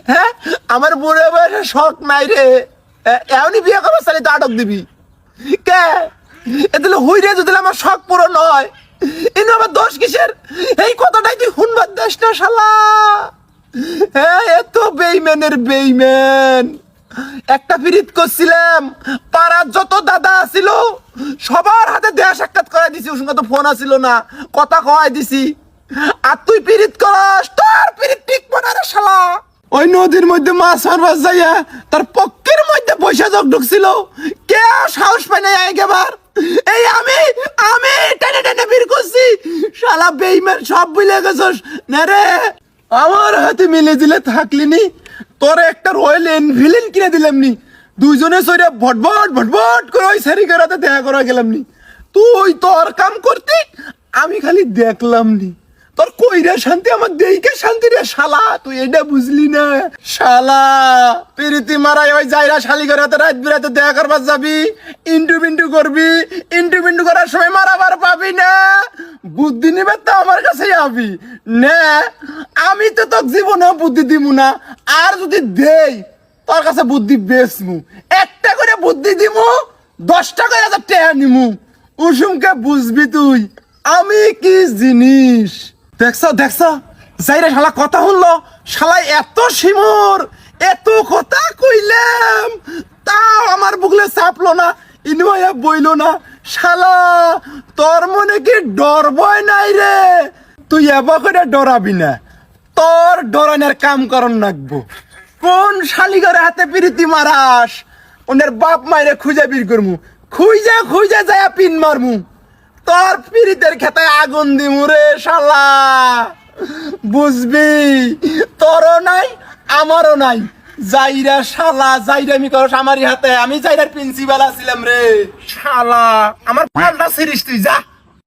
হ্যাঁ আমার বুড়ে বয়সে শখ নাই রে, এমনি বিয়ে করবো তাহলে তো আটক দিবি কে? এদিলে হুইরে যদি আমার শখ পূরণ হয়, ইনু আমার দোষ কিসের? এই কথাটাই তুই শুনবার দেশ না শালা। হ্যাঁ এত বেইমানের বেইমান। একটা পিরিত করছিলাম, পাড়ার যত দাদা আছিল সবার হাতে দেয়া সাক্ষাৎ করাই দিছি, ওর সঙ্গে তো ফোন আসিল না, কথা কয় দিছি। আর তুই পিরিত করস, তোর পিরিত টিকবো না রে শালা। ওই নদীর মধ্যে মাছ মারবার যাইয়া তার পক্ষের মধ্যে পয়সা যোগ ঢুকছিল, কে সাহস পায় না একেবার। এই আমি আমি টেনে টেনে বের করছি, শালা বেইমান সব ভুলে গেছস না রে। আমার হাতে মিলে দিলে থাকলিনি, তোর একটা রয়্যাল এনফিল্ড কিনে দিলাম নি, দুইজনে সইরা ভটভট ভটভট করে ওই সারিকারাতে দেখা করা গেলাম নি। তুই তোর কাম করতি, আমি খালি দেখলাম নি। তোর কইরা শান্তি আমার দেইকে শান্তি রে শালা, তুই এটা বুঝলি না শালা। প্রীতি মারাই ওই যাইরা শালিকারাতে রাত বিরাতে দেখা করবার যাবি, ইন্টু বিন্টু করবি, ইন্টু বিন্টু করার সময় মারাবার পাবি না, বুদ্ধি নিবে তো আমার কাছে যাবি না। আমি তো তোর জীবনে বুদ্ধি দিব না, আর যদি দেই তোর কাছে বুদ্ধি বেচমু, একটা করে বুদ্ধি দিমু, 10 টাকা 1000 টাকা নিমু, উসুমকে বুঝবি তুই আমি কি জিনিস। দেখছ যাইরা শালা কথা শুনলো, শালা এত শিমুর, এত কথা কইলাম তাও আমার বুকলে চাপলো না, ইনুয়া বইলো না। শালা তোর মনে কি ডর ভয় নাই রে? তুই এবার করে ডরাবি না, তোর ডরানোর কাম করন লাগবো। কোন শালিগার হাতে প্রীতি মারাস, ওনের বাপ মাইরে খুঁজে বের করমু, খুঁজে খুঁজে যায় পিন মারমু, তোর পিরিতের খেতায় আগুন দিমু রে শালা। বুঝবি তোরও নাই আমারও নাই, যাইরা শালা যাইরা আমি করস আমারই হাতে, আমি যাইরার প্রিন্সিপাল আছিলাম রে শালা। আমার পাল্টা সিরিজ তুই যা।